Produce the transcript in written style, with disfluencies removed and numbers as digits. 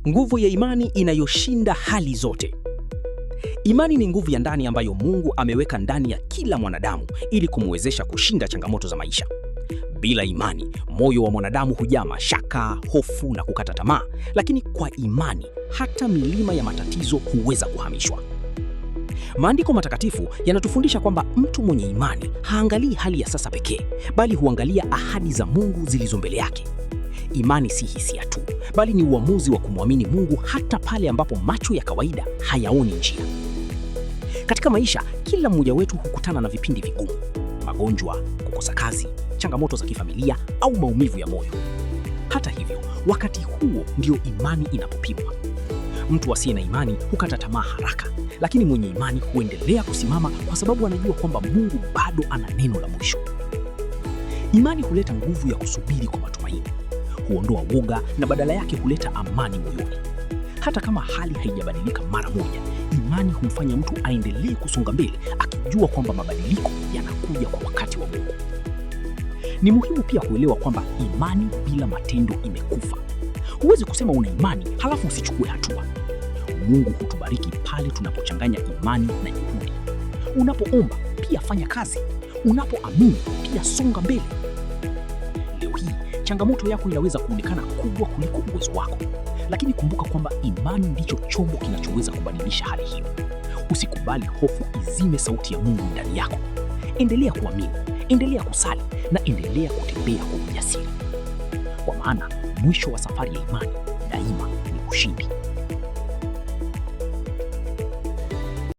Nguvu ya imani inayoshinda hali zote. Imani ni nguvu ya ndani ambayo Mungu ameweka ndani ya kila mwanadamu ili kumwezesha kushinda changamoto za maisha. Bila imani, moyo wa mwanadamu hujaa mashaka, hofu na kukata tamaa, lakini kwa imani, hata milima ya matatizo huweza kuhamishwa. Maandiko matakatifu yanatufundisha kwamba mtu mwenye imani haangalii hali ya sasa pekee, bali huangalia ahadi za Mungu zilizo mbele yake. Imani si hisia tu, bali ni uamuzi wa kumwamini Mungu hata pale ambapo macho ya kawaida hayaoni njia. Katika maisha, kila mmoja wetu hukutana na vipindi vigumu: magonjwa, kukosa kazi, changamoto za kifamilia au maumivu ya moyo. Hata hivyo, wakati huo ndio imani inapopimwa. Mtu asiye na imani hukata tamaa haraka, lakini mwenye imani huendelea kusimama kwa sababu anajua kwamba Mungu bado ana neno la mwisho. Imani huleta nguvu ya kusubiri kwa matumaini, huondoa woga na badala yake huleta amani moyoni. Hata kama hali haijabadilika mara moja, imani humfanya mtu aendelee kusonga mbele akijua kwamba mabadiliko yanakuja kwa wakati wa Mungu. Ni muhimu pia kuelewa kwamba imani bila matendo imekufa. Huwezi kusema una imani halafu usichukue hatua. Mungu hutubariki pale tunapochanganya imani na juhudi. Unapoomba pia fanya kazi, unapoamini pia songa mbele. Leo hii changamoto yako inaweza kuonekana kubwa kuliko uwezo wako, lakini kumbuka kwamba imani ndicho chombo kinachoweza kubadilisha hali hiyo. Usikubali hofu izime sauti ya Mungu ndani yako. Endelea kuamini, endelea kusali na endelea kutembea kwa ujasiri, kwa maana mwisho wa safari ya imani daima ni ushindi.